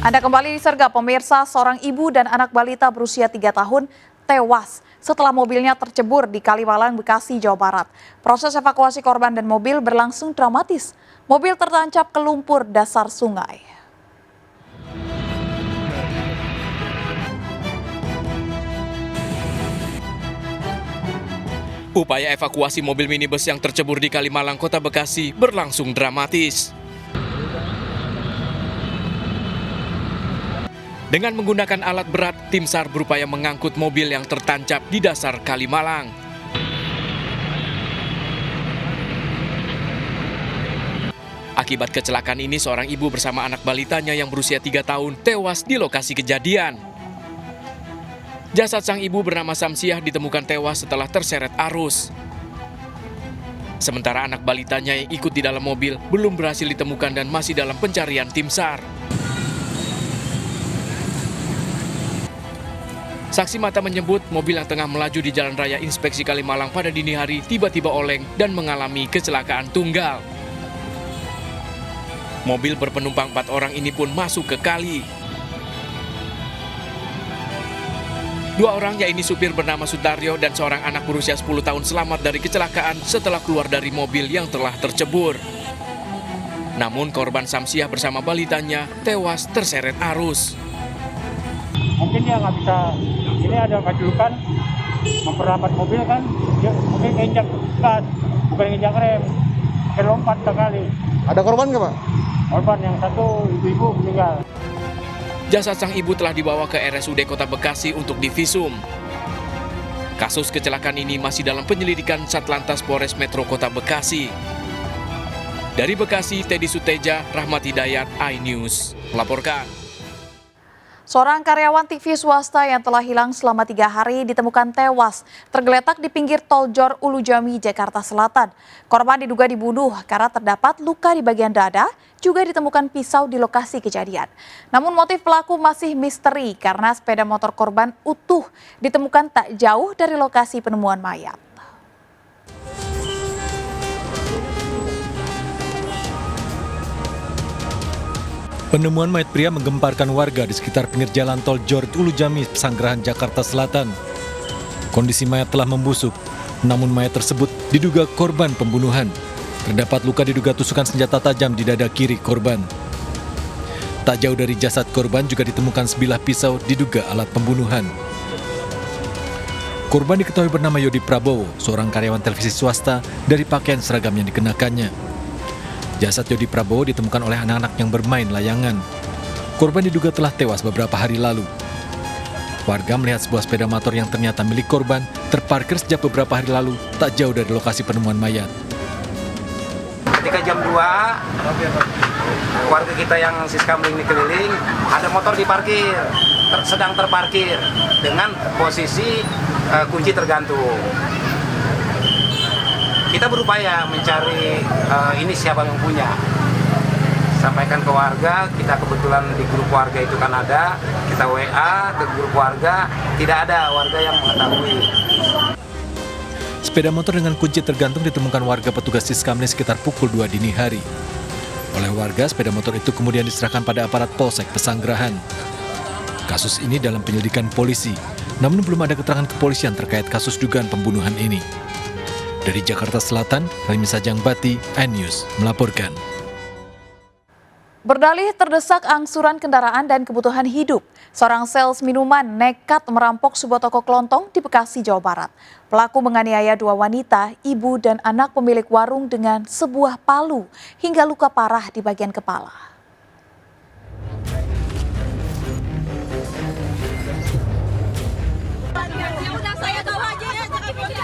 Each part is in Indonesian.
Anda kembali disergap pemirsa, seorang ibu dan anak balita berusia 3 tahun tewas setelah mobilnya tercebur di Kalimalang, Bekasi, Jawa Barat. Proses evakuasi korban dan mobil berlangsung dramatis. Mobil tertancap ke lumpur dasar sungai. Upaya evakuasi mobil minibus yang tercebur di Kalimalang, Kota Bekasi berlangsung dramatis. Dengan menggunakan alat berat, tim SAR berupaya mengangkut mobil yang tertancap di dasar Kalimalang. Akibat kecelakaan ini, seorang ibu bersama anak balitanya yang berusia 3 tahun tewas di lokasi kejadian. Jasad sang ibu bernama Samsiah ditemukan tewas setelah terseret arus. Sementara anak balitanya yang ikut di dalam mobil belum berhasil ditemukan dan masih dalam pencarian tim SAR. Saksi mata menyebut mobil yang tengah melaju di Jalan Raya Inspeksi Kalimalang pada dini hari tiba-tiba oleng dan mengalami kecelakaan tunggal. Mobil berpenumpang 4 orang ini pun masuk ke kali. 2 orang, yaitu supir bernama Sutaryo dan seorang anak berusia 10 tahun selamat dari kecelakaan setelah keluar dari mobil yang telah tercebur. Namun korban Samsiah bersama balitanya tewas terseret arus. Mungkin dia nggak bisa, ini ada kecelakaan, memperlambat mobil kan, dia mungkin nginjak gas, bukan nginjak rem, kelompat sekali. Ada korban nggak, Pak? Korban yang satu ibu-ibu meninggal. Jasad sang ibu telah dibawa ke RSUD Kota Bekasi untuk divisum. Kasus kecelakaan ini masih dalam penyelidikan Satlantas Polres Metro Kota Bekasi. Dari Bekasi, Teddy Suteja, Rahmat Hidayat, iNews melaporkan. Seorang karyawan TV swasta yang telah hilang selama 3 hari ditemukan tewas tergeletak di pinggir tol Jor Ulu Jami, Jakarta Selatan. Korban diduga dibunuh karena terdapat luka di bagian dada, juga ditemukan pisau di lokasi kejadian. Namun motif pelaku masih misteri karena sepeda motor korban utuh ditemukan tak jauh dari lokasi penemuan mayat. Penemuan mayat pria menggemparkan warga di sekitar pinggir jalan tol Jor Ulu Jami, Pesanggerahan, Jakarta Selatan. Kondisi mayat telah membusuk, namun mayat tersebut diduga korban pembunuhan. Terdapat luka diduga tusukan senjata tajam di dada kiri korban. Tak jauh dari jasad korban juga ditemukan sebilah pisau diduga alat pembunuhan. Korban diketahui bernama Yodi Prabowo, seorang karyawan televisi swasta dari pakaian seragam yang dikenakannya. Jasad Yodi Prabowo ditemukan oleh anak-anak yang bermain layangan. Korban diduga telah tewas beberapa hari lalu. Warga melihat sebuah sepeda motor yang ternyata milik korban terparkir sejak beberapa hari lalu tak jauh dari lokasi penemuan mayat. Ketika jam 2, warga kita yang siskamling ini keliling, ada motor diparkir, sedang terparkir dengan posisi kunci tergantung. Kita berupaya mencari ini siapa yang punya. Sampaikan ke warga, kita kebetulan di grup warga itu kan ada, kita WA ke grup warga, tidak ada warga yang mengetahui. Sepeda motor dengan kunci tergantung ditemukan warga petugas Siskamling sekitar pukul 2 dini hari. Oleh warga, sepeda motor itu kemudian diserahkan pada aparat Polsek Pesanggerahan. Kasus ini dalam penyelidikan polisi, namun belum ada keterangan kepolisian terkait kasus dugaan pembunuhan ini. Dari Jakarta Selatan, Remi Sajangbati, iNews melaporkan. Berdalih terdesak angsuran kendaraan dan kebutuhan hidup, seorang sales minuman nekat merampok sebuah toko kelontong di Bekasi, Jawa Barat. Pelaku menganiaya 2 wanita, ibu dan anak pemilik warung dengan sebuah palu hingga luka parah di bagian kepala.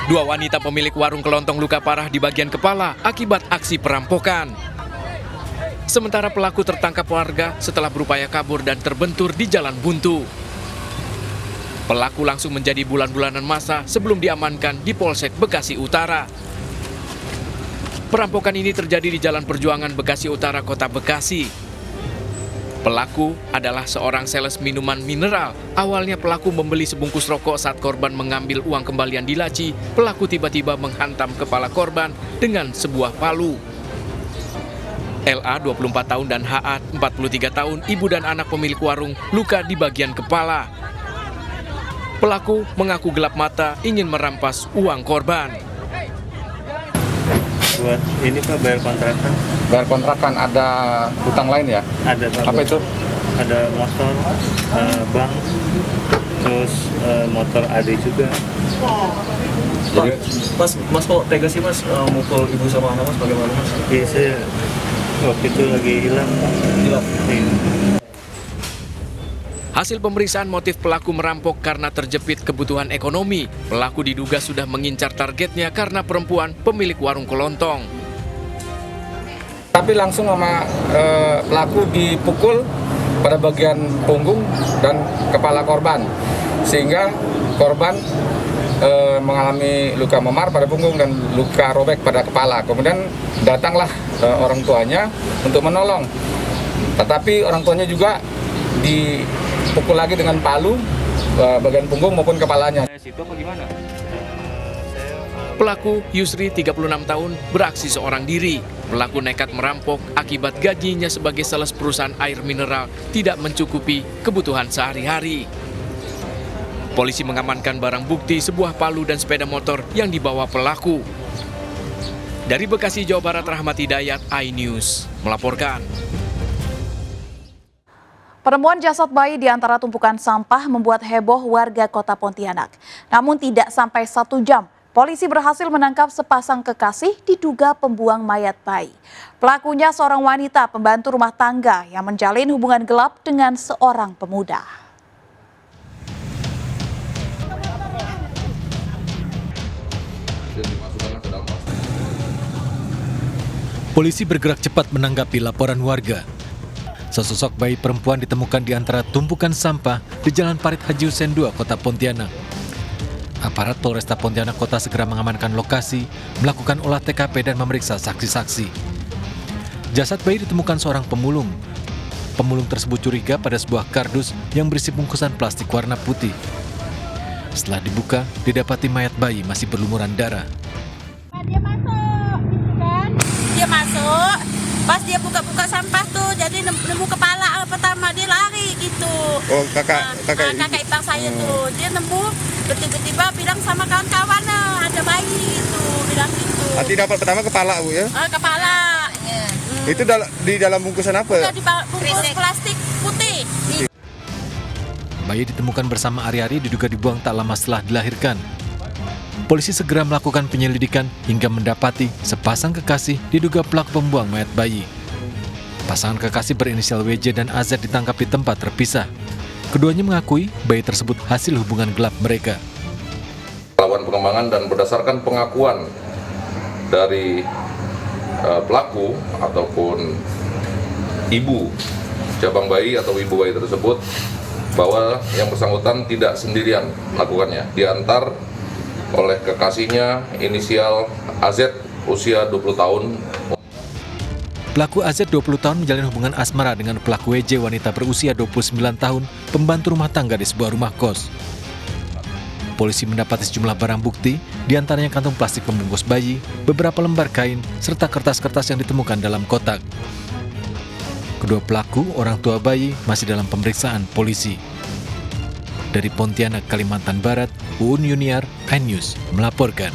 Dua wanita pemilik warung kelontong luka parah di bagian kepala akibat aksi perampokan. Sementara pelaku tertangkap warga setelah berupaya kabur dan terbentur di jalan buntu. Pelaku langsung menjadi bulan-bulanan masa sebelum diamankan di Polsek Bekasi Utara. Perampokan ini terjadi di Jalan Perjuangan Bekasi Utara, Kota Bekasi. Pelaku adalah seorang sales minuman mineral. Awalnya pelaku membeli sebungkus rokok. Saat korban mengambil uang kembalian di laci, pelaku tiba-tiba menghantam kepala korban dengan sebuah palu. LA 24 tahun dan HA 43 tahun, ibu dan anak pemilik warung, luka di bagian kepala. Pelaku mengaku gelap mata ingin merampas uang korban. Buat ini Pak, bayar kontrakan. Bayar kontrakan, ada hutang lain ya? Ada Pak. Apa itu? Ada motor, bank, terus motor AD juga. Jadi, Mas kok tega sih Mas mukul ibu sama anak Mas, bagaimana Mas? Iya, saya waktu itu lagi hilang. Hilang? Iya. Hasil pemeriksaan motif pelaku merampok karena terjepit kebutuhan ekonomi. Pelaku diduga sudah mengincar targetnya karena perempuan pemilik warung kelontong. Tapi langsung sama pelaku dipukul pada bagian punggung dan kepala korban. Sehingga korban mengalami luka memar pada punggung dan luka robek pada kepala. Kemudian datanglah orang tuanya untuk menolong. Tetapi orang tuanya juga dipukul lagi dengan palu bagian punggung maupun kepalanya. Situ apa gimana? Pelaku Yusri 36 tahun beraksi seorang diri. Pelaku nekat merampok akibat gajinya sebagai sales perusahaan air mineral tidak mencukupi kebutuhan sehari-hari. Polisi mengamankan barang bukti sebuah palu dan sepeda motor yang dibawa pelaku. Dari Bekasi, Jawa Barat, Rahmat Hidayat, iNews melaporkan. Penemuan jasad bayi di antara tumpukan sampah membuat heboh warga kota Pontianak. Namun tidak sampai 1 jam, polisi berhasil menangkap sepasang kekasih diduga pembuang mayat bayi. Pelakunya seorang wanita pembantu rumah tangga yang menjalin hubungan gelap dengan seorang pemuda. Polisi bergerak cepat menanggapi laporan warga. Sesosok bayi perempuan ditemukan di antara tumpukan sampah di Jalan Parit Haji Hussein II, Kota Pontianak. Aparat Polresta Pontianak Kota segera mengamankan lokasi, melakukan olah TKP dan memeriksa saksi-saksi. Jasad bayi ditemukan seorang pemulung. Pemulung tersebut curiga pada sebuah kardus yang berisi bungkusan plastik warna putih. Setelah dibuka, didapati mayat bayi masih berlumuran darah. Dia masuk, gitu kan? Dia masuk, pas dia buka-buka sampah tuh, jadi nemu kepala pertama dia lari gitu. Oh, kakak ipar saya tuh, dia nemu, tiba-tiba bilang sama kawan-kawan, ada bayi itu, bilang gitu. Arti dapat pertama kepala Bu ya? Kepala. Itu di dalam bungkusan apa? Udah di bungkus plastik putih. Bayi ditemukan bersama Ari-Ari diduga dibuang tak lama setelah dilahirkan. Polisi segera melakukan penyelidikan hingga mendapati sepasang kekasih diduga pelaku pembuang mayat bayi. Pasangan kekasih berinisial WJ dan AZ ditangkap di tempat terpisah. Keduanya mengakui bayi tersebut hasil hubungan gelap mereka. Melakukan pengembangan dan berdasarkan pengakuan dari pelaku ataupun ibu cabang bayi atau ibu bayi tersebut bahwa yang bersangkutan tidak sendirian melakukannya, diantar oleh kekasihnya inisial AZ usia 20 tahun. Pelaku AZ 20 tahun menjalin hubungan asmara dengan pelaku WJ wanita berusia 29 tahun, pembantu rumah tangga di sebuah rumah kos. Polisi mendapati sejumlah barang bukti, diantaranya kantong plastik pembungkus bayi, beberapa lembar kain, serta kertas-kertas yang ditemukan dalam kotak. Kedua pelaku, orang tua bayi, masih dalam pemeriksaan polisi. Dari Pontianak, Kalimantan Barat, Uun Yuniar, iNews melaporkan.